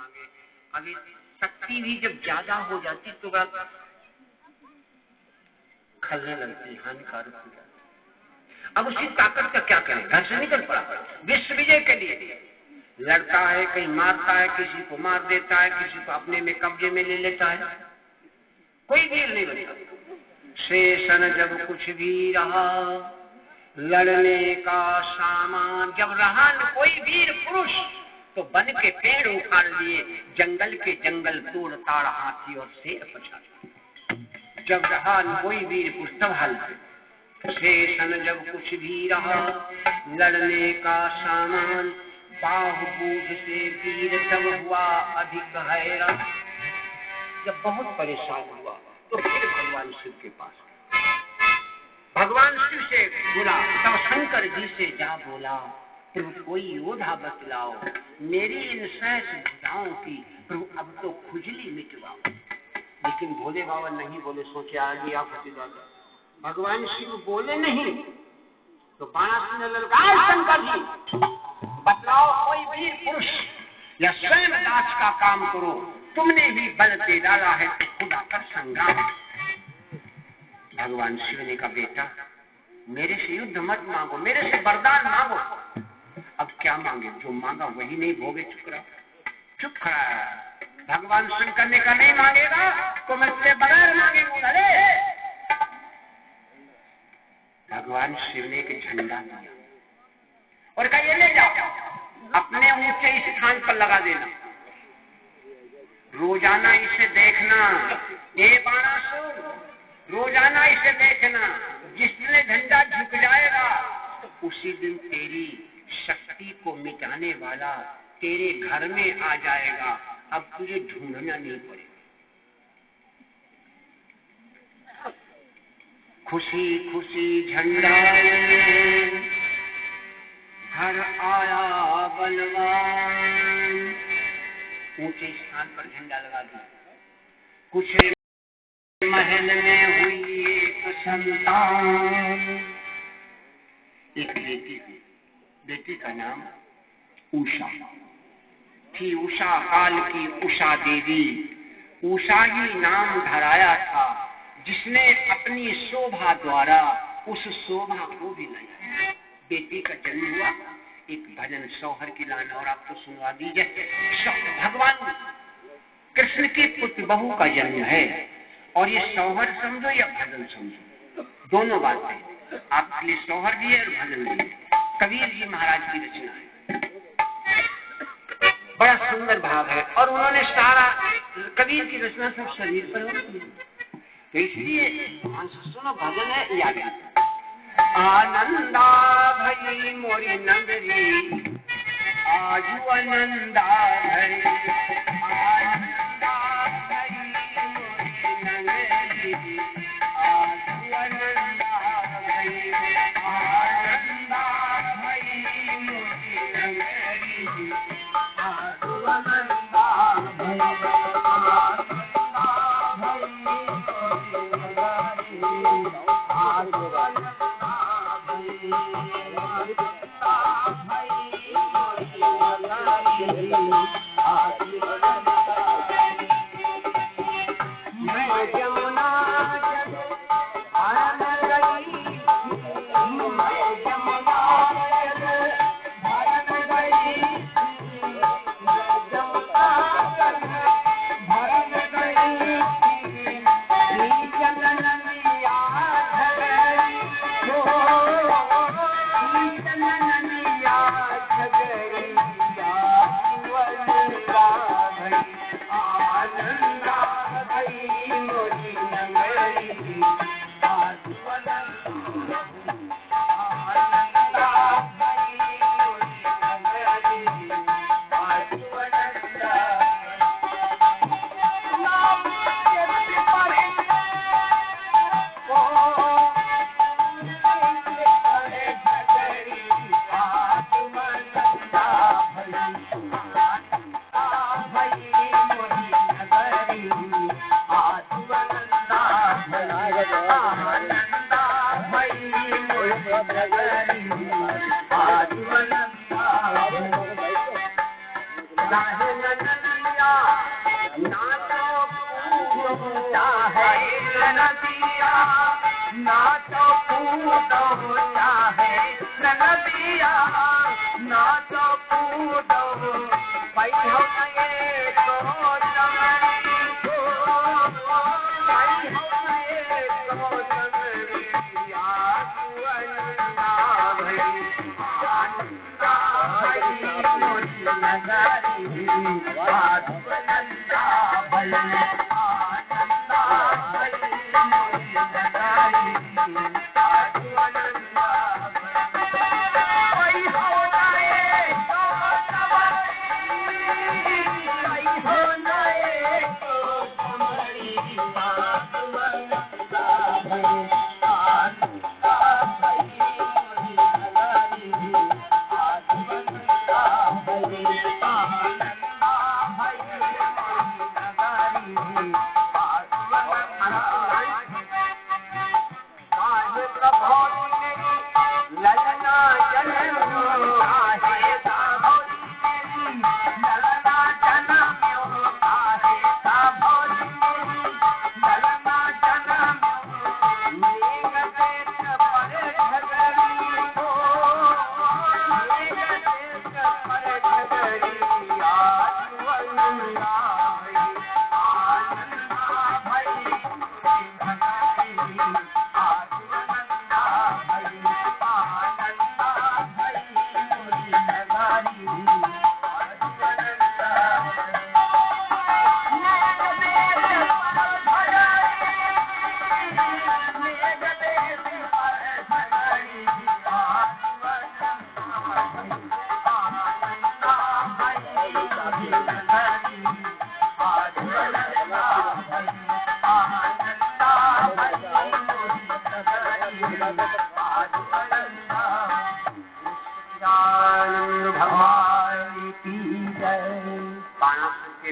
मांगे। अभी शक्ति भी जब ज्यादा हो जाती तो बड़ा खलने लगती, हानिकारक हो जाती। अब उसकी ताकत का क्या करें, घर से निकल पड़ा विश्व विजय के लिए, लड़ता है, कहीं मारता है, किसी को मार देता है, किसी को अपने में कब्जे में ले लेता है, कोई वीर नहीं बनता। शेषन जब कुछ भी रहा लड़ने का सामान, जब रहा न कोई वीर पुरुष तो बन के पेड़ उखाड़ लिए, जंगल के जंगल तोड़ ताड़ हाथी और शेर पछाड़। जब रहा न कोई वीर पुरुष तब हल, शेषन जब कुछ भी रहा लड़ने का सामान, बाहुबूझ से वीर तब हुआ अधिक हैरान। जब बहुत परेशान हुआ तो फिर भगवान शिव के पास, भगवान शिव से बोला, तब शंकर जी से जा बोला, प्रभु कोई योद्धा बतलाओ, मेरी इन सहस भुजाओं की प्रभु अब तो खुजली मिटवाओ। लेकिन भोले बाबा नहीं बोले, सोचे आ गया फतेदादा। भगवान शिव बोले नहीं तो बाणासुर ने ललकारा, शंकर जी बतलाओ कोई वीर पुरुष या स्वयं दास का काम करो, तुमने भी बल दे डाला है तो खुद आकर संग्राम। भगवान शिव ने कहा, बेटा मेरे से युद्ध मत मांगो, मेरे से वरदान मांगो। अब क्या मांगे, जो मांगा वही नहीं भोगे, चुप खड़ा। भगवान शंकर ने कहा नहीं मांगेगा तो मैं तुझे बगैर मांगेगा। अरे भगवान शिव ने एक झंडा दिया और कहा ये ले जाओ, अपने ऊंचे स्थान पर लगा देना, रोजाना इसे देखना। ये बाणासुर रोजाना इसे देखना, जिसने झंडा झुक जाएगा उसी दिन तेरी शक्ति को मिटाने वाला तेरे घर में आ जाएगा, अब तुझे ढूंढना नहीं पड़ेगा। खुशी खुशी झंडा घर आया बलवान, ऊंचे स्थान पर झंडा लगा दिया। कुछ महल में हुई एक संतान, एक बेटी का नाम उषा थी। उषा काल की उषा देवी, उषा ही नाम धराया था, जिसने अपनी शोभा द्वारा उस शोभा को भी लाया। बेटी का जन्म हुआ, एक भजन सौहर की लाना और आपको सुनवा दीजिए। भगवान कृष्ण की पुत्र बहू का जन्म है और ये सौहर समझो या भजन समझो, दोनों बातें आपके लिए सौहर भी है और भजन भी है। कबीर जी महाराज की रचना है, बड़ा सुंदर भाव है और उन्होंने सारा कबीर की रचना सब शरीर पर होती है, तो इसलिए सुनो भजन है याद। आनंदा भई मोरी नगरी आजू आनंदा भई, आनंदा भई मोरी नगरी आजू आनंदा भई, आनंदा भई मोरी नगरी आजू आनंदा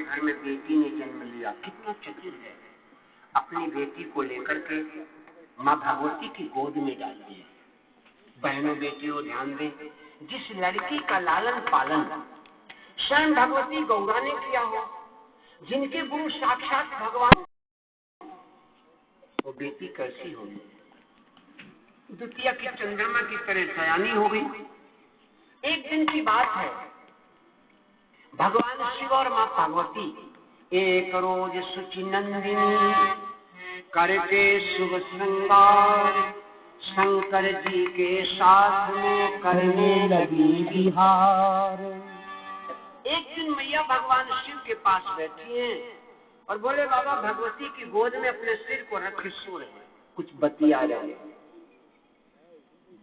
घर में बेटी ने जन्म लिया, कितना चतुर है। अपनी बेटी को लेकर के माँ भगवती की गोद में डाल दिया। बहनों बेटियों ध्यान दें, जिस लड़की का लालन पालन स्वयं भगवती गौरा ने किया हो, जिनके गुरु साक्षात भगवान, वो बेटी कैसी होगी? द्वितीया की चंद्रमा की तरह सयानी हो गई। एक दिन की बात है, भगवान शिव और माँ पार्वती एक रोज सुचि नंदिनी करके शुभ श्रृंगार शंकर जी के साथ में करने लगी विहार। एक दिन मैया भगवान शिव के पास बैठी हैं और बोले, बाबा भगवती की गोद में अपने सिर को रख सो रहे, कुछ बतिया रहे।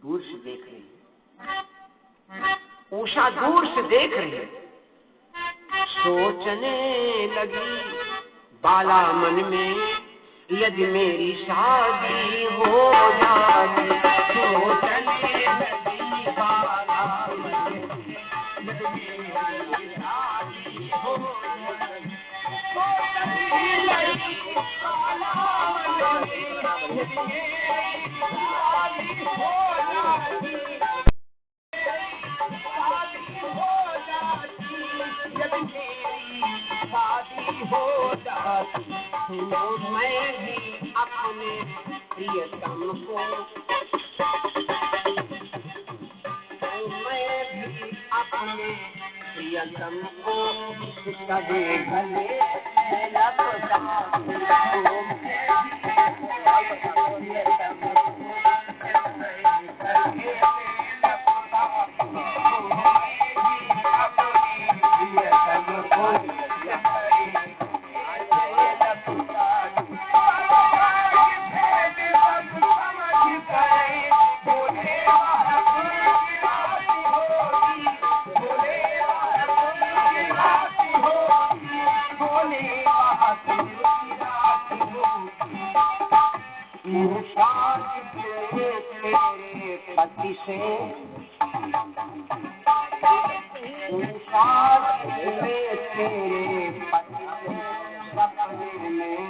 दूर से देख रही, उषा दूर से देख रही, सोचने लगी बाला मन में, यदि मेरी शादी हो जाती। सोचने लगी बाला मन में, यदि मेरी शादी हो जाती। सोचने लगी बाला मन में, यदि मेरी शादी हो जाती। हो जाती तो मैं भी अपने प्रियतम को, मैं भी अपने प्रियतम को कभी भले लगता पति से तेरे पति से सपने में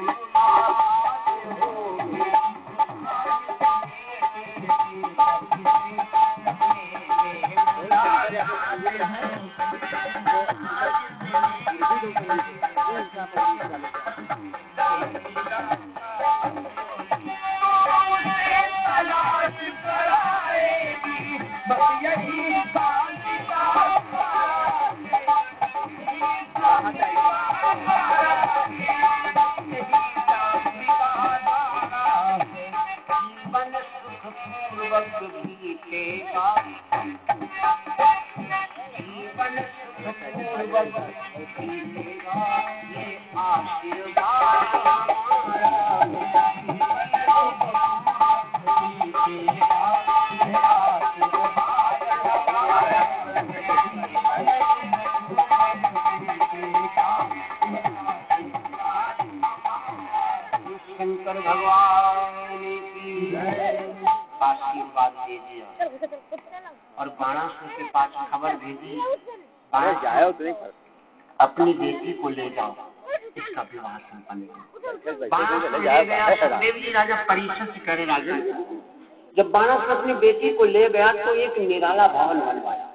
हो शंकर भगवान की आशीर्वाद दे दिया और बाणासुर के पास खबर भेजी, अपनी बेटी को ले जाओ, इसका विवाह संपन्न करो। देवी राजा परीक्षित से करे, राजा जब बाणासुर अपनी बेटी को ले गया तो एक निराला भवन बनवाया।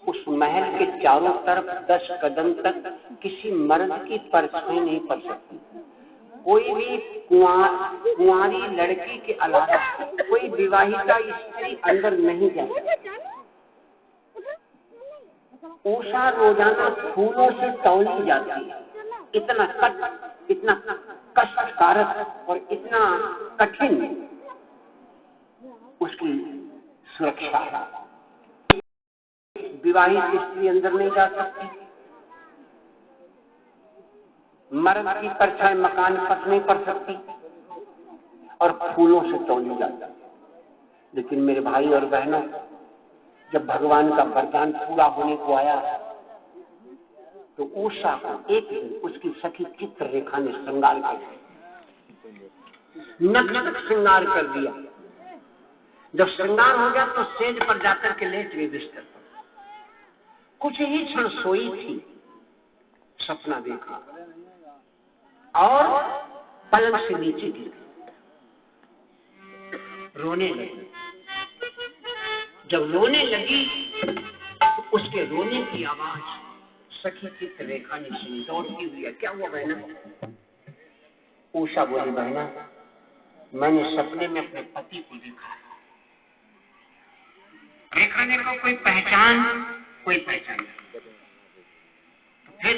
उस महल के चारों तरफ 10 कदम तक किसी मर्द की परछाई नहीं पड़ सकती। कोई भी कुंवारी लड़की के अलावा कोई विवाहिता स्त्री अंदर नहीं जा सकती। उषा रोजाना फूलों से तौली जाती है। इतना कष्टकारक और इतना कठिन उसकी सुरक्षा। विवाहित स्त्री अंदर नहीं जा सकती। मर्द की परछाई मकान पर नहीं पड़ सकती और फूलों से तौली जाती। लेकिन मेरे भाई और बहनों, जब भगवान का वरदान पूरा होने को आया तो उषा को एक दिन उसकी सखी चित्ररेखा ने श्रृंगार कर दिया, नक श्रृंगार कर दिया। जब श्रृंगार हो गया तो सेज पर जाकर के लेट गई बिस्तर पर। कुछ ही क्षण सोई थी, सपना देखा और पलंग से नीचे गिर गई, रोने लगी। जब रोने लगी तो उसके रोने की आवाज सखी चित्ररेखा ने सुनी, दौड़ती हुई। क्या हुआ बहना? उषा बोली, बहना मैंने सपने में अपने पति को देखा। रेखा ने कहा, कोई पहचान नहीं। फिर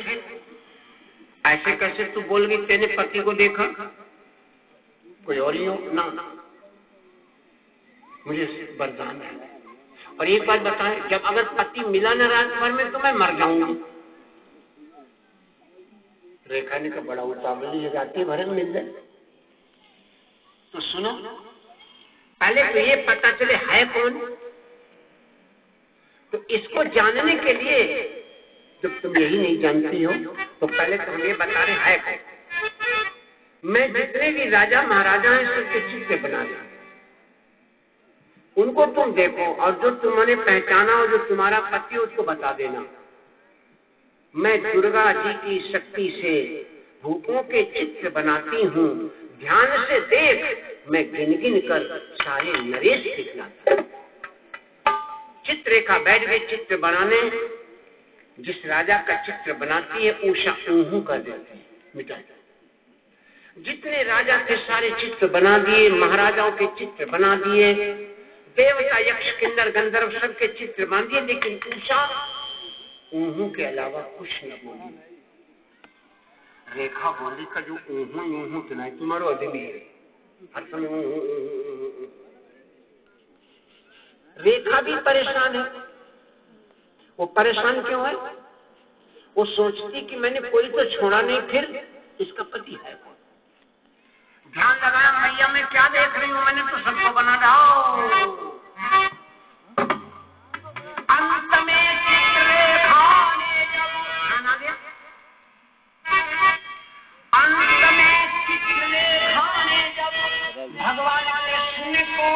ऐसे कैसे तू बोल गई तेने पति को देखा? कोई और ही हो ना, मुझे वरदान है। और एक बात बताएं, जब अगर पति मिला न रात भर में तो मैं मर जाऊंगी। रेखा ने कहा, बड़ा उतावली है, रात भर में मिल जाए। तो सुनो, पहले तो ये पता चले है कौन। तो इसको जानने के लिए, जब तुम यही नहीं जानती हो तो पहले तो हम ये बता रहे हैं कौन। मैं जितने भी राजा महाराजा हैं सबके चित्र बना दिया, उनको तुम देखो और जो तुमने पहचाना और जो तुम्हारा पति उसको बता देना। मैं दुर्गा जी की शक्ति से भूतों के चित्र बनाती हूँ, ध्यान से देख, मैं गिन गिन कर सारे नरेश दिखलाता। चित्ररेखा बैठ गई चित्र बनाने। जिस राजा का चित्र बनाती है उषा ऊहू कर देती है, मिटा देती। जितने राजा थे सारे चित्र बना दिए, महाराजाओं के चित्र बना दिए, देवता यक्ष किन्नर गंधर्व सबके चित्र बना दिए, लेकिन उषा ऊहू के अलावा कुछ न बोली। रेखा बोली का जो ऊहू सुनाई तुम्हारो आदमी है, हर समय रेखा भी परेशान है। वो परेशान क्यों है? वो सोचती कि मैंने कोई तो छोड़ा नहीं, फिर इसका पति है कौन? ध्यान लगाया, मैया मैं क्या देख रही हूँ, मैंने तो सबको बना डाला। अंत में चित्ररेखा ने जब ध्यान आ गया, अंत में चित्ररेखा ने जब भगवान के सुने को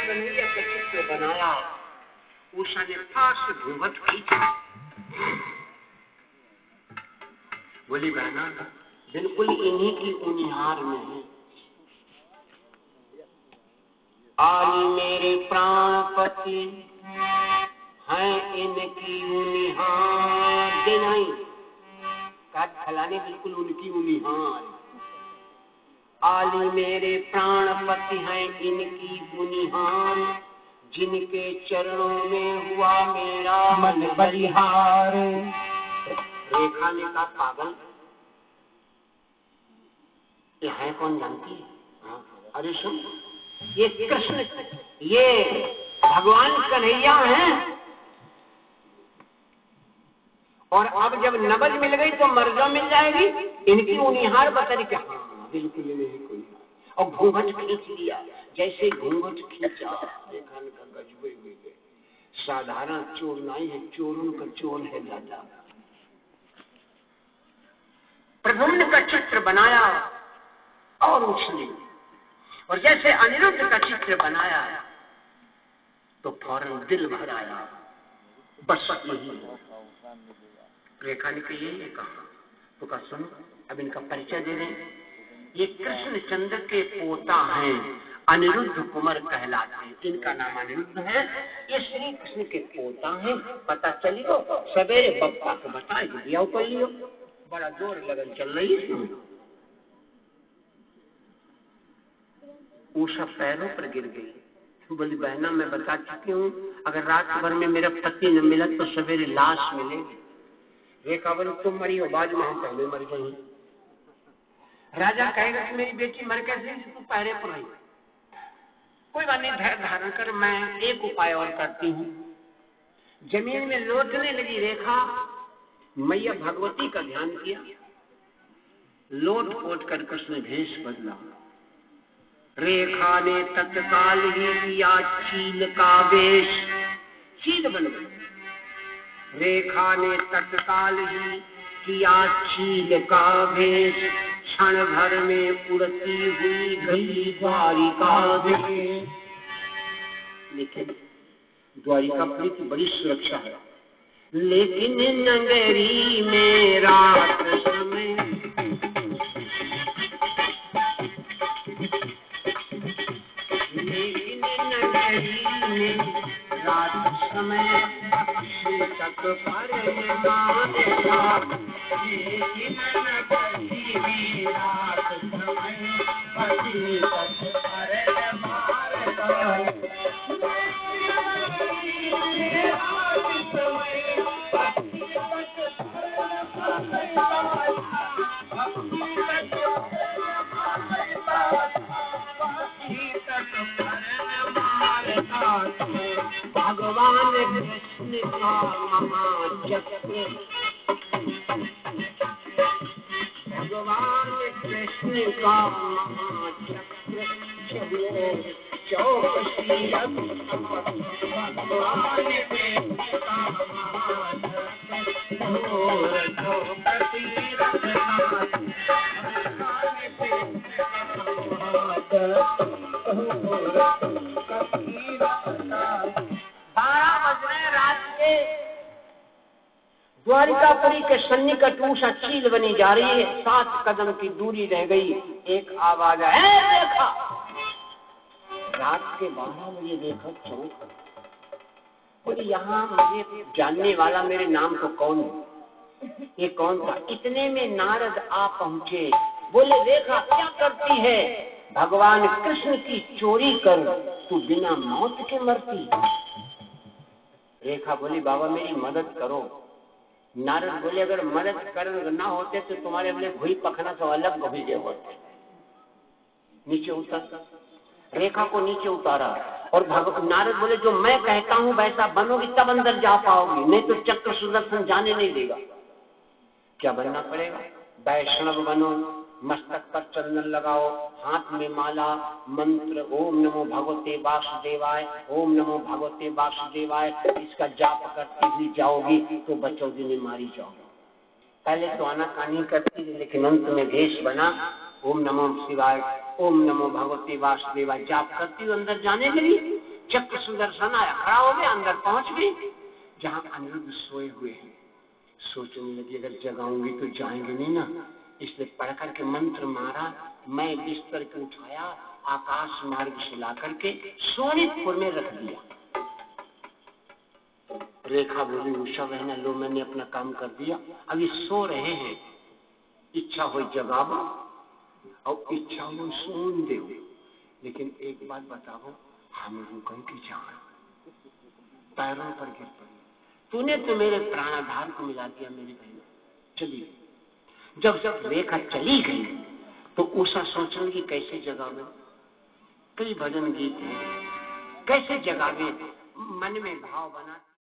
कन्हैया का चित्र बनाया। उषा ने फास घूंघट खींचा, बोली बहना बिल्कुल इन्हीं की उनिहार में है। आली मेरे प्राणपति हैं इनकी उनिहार। दे नहीं काट खिलाने बिल्कुल उनकी उनिहार। आली मेरे प्राणपति हैं इनकी बुनिहार, जिनके चरणों में हुआ मेरा मन बलिहार। रेखा ने कहा पागल ये है कौन जानती है? हाँ? अरे सुन ये कृष्ण, ये भगवान कन्हैया हैं। और अब जब नबज मिल गई तो मर्जा मिल जाएगी। इनकी उनिहार बता क्या? बिल्कुल नहीं कोई। और घूंघट खींच लिया, जैसे घूंघट खींचा रेखा का गजबे हुए गए। साधारण चोर नहीं है, चोरों का चोर है दादा। प्रभुम्न का चित्र बनाया और उसने, और जैसे अनिरुद्ध का चित्र बनाया तो फौरन दिल भर आया। बस यही रेखा ने यही कहा। तो कहा सुनो अब इनका परिचय दे दें। ये कृष्णचंद्र के पोता हैं, अनिरुद्ध कुमार कहलाते हैं। इनका नाम अनिरुद्ध है। ये श्री कृष्ण के पोता हैं। पता चलियो सवेरे बप्पा को बताए दिया कर लियो। बड़ा जोर लगन चल रही है। उषा पैरों पर गिर गई। बोली बहना मैं बता चुकी हूँ, अगर रात भर में मेरा पति न मिला तो सवेरे लाश मिलेगी। रेखा बोली तुम मरी हो, बाद में हम पहले मर गई। राजा कहेगा कि मेरी बेटी मर कैसे, तू पहरे पर आई। कोई बात नहीं, धैर्य धारण कर, मैं एक उपाय और करती हूँ। जमीन में लोटने लगी रेखा। मैया भगवती का ध्यान किया, लोट पोट कर उसने भेष बदला। रेखा ने तत्काल ही किया चील का वेश, चील बन गई। रेखा ने तत्काल ही किया चील का वेश, क्षण भर में उड़ती हुई गई द्वारिका देश। लेकिन द्वारिकापुरी की बड़ी सुरक्षा है। लेकिन नगरी में रात समय, लेकिन नगरी में रात समय तक पर मारेगा। लेकिन नगरी में रात समय पति तक पर मारेगा। भगवान कृष्ण का महाचक्र, भगवान कृष्ण का महाचक्र चलो चौकसी। भगवान कृष्ण का महाचक्र चौकसी रखना। 12 बज रहे रात के। द्वारिकापुरी के सन्निकट उषा चील बनी जा रही है। 7 कदम की दूरी रह गई। एक आवाज है देखा। रात के 12 बजे देखा चौंक। बोले यहाँ मुझे जानने वाला मेरे नाम को कौन है? ये कौन था? इतने में नारद आ पहुंचे। बोले देखा क्या करती है? भगवान कृष्ण की चोरी कर तू बिना मौत के मरती। रेखा बोली बाबा मेरी मदद करो। नारद बोले अगर मदद कर ना होते तो तुम्हारे बोले भूई पखना तो अलग भेजे होते। नीचे उतर, रेखा को नीचे उतारा और नारद बोले जो मैं कहता हूँ वैसा बनोगी तब अंदर जा पाओगी, नहीं तो चक्र सुदर्शन जाने नहीं देगा। क्या बनना पड़ेगा? वैष्णव बनो, मस्तक पर चंदन लगाओ, हाथ में माला, मंत्र ओम नमो भगवते वासुदेवाय, ओम नमो भगवते वासुदेवाय, इसका जाप करती हुई जाओगी तो बचोगी नहीं मारी जाओगी। पहले तो आनाकानी करती थी लेकिन अंत में भेष बना ओम नमो शिवाय, ओम नमो भगवते वासुदेवाय जाप करती हुई अंदर जाने लगी। चक्र सुदर्शन आया, खड़ा हो गया, अंदर पहुंच गई जहां अनिरुद्ध सोए हुए हैं। सोचने लगी अगर जगाऊंगी तो जाएंगे नहीं ना, इसलिए पढ़ करके मंत्र मारा। मैं बिस्तर को उठाया, आकाश मार्ग से ला करके सोनितपुर में रख दिया। रेखा बोली उषा बहना लो मैंने अपना काम कर दिया, अब ये सो रहे हैं, इच्छा हो जगावो और इच्छा हो सोन दो, लेकिन एक बात बताओ हम रुकन की जान पैरों पर गिर पड़ी। तूने तो मेरे प्राणाधार को मिला दिया मेरी बहन, चली गई। जब रेखा चली गई तो उषा सोचने लगी कैसे जगावे, कई भजन गीत हैं, कैसे जगावे, मन में भाव बना।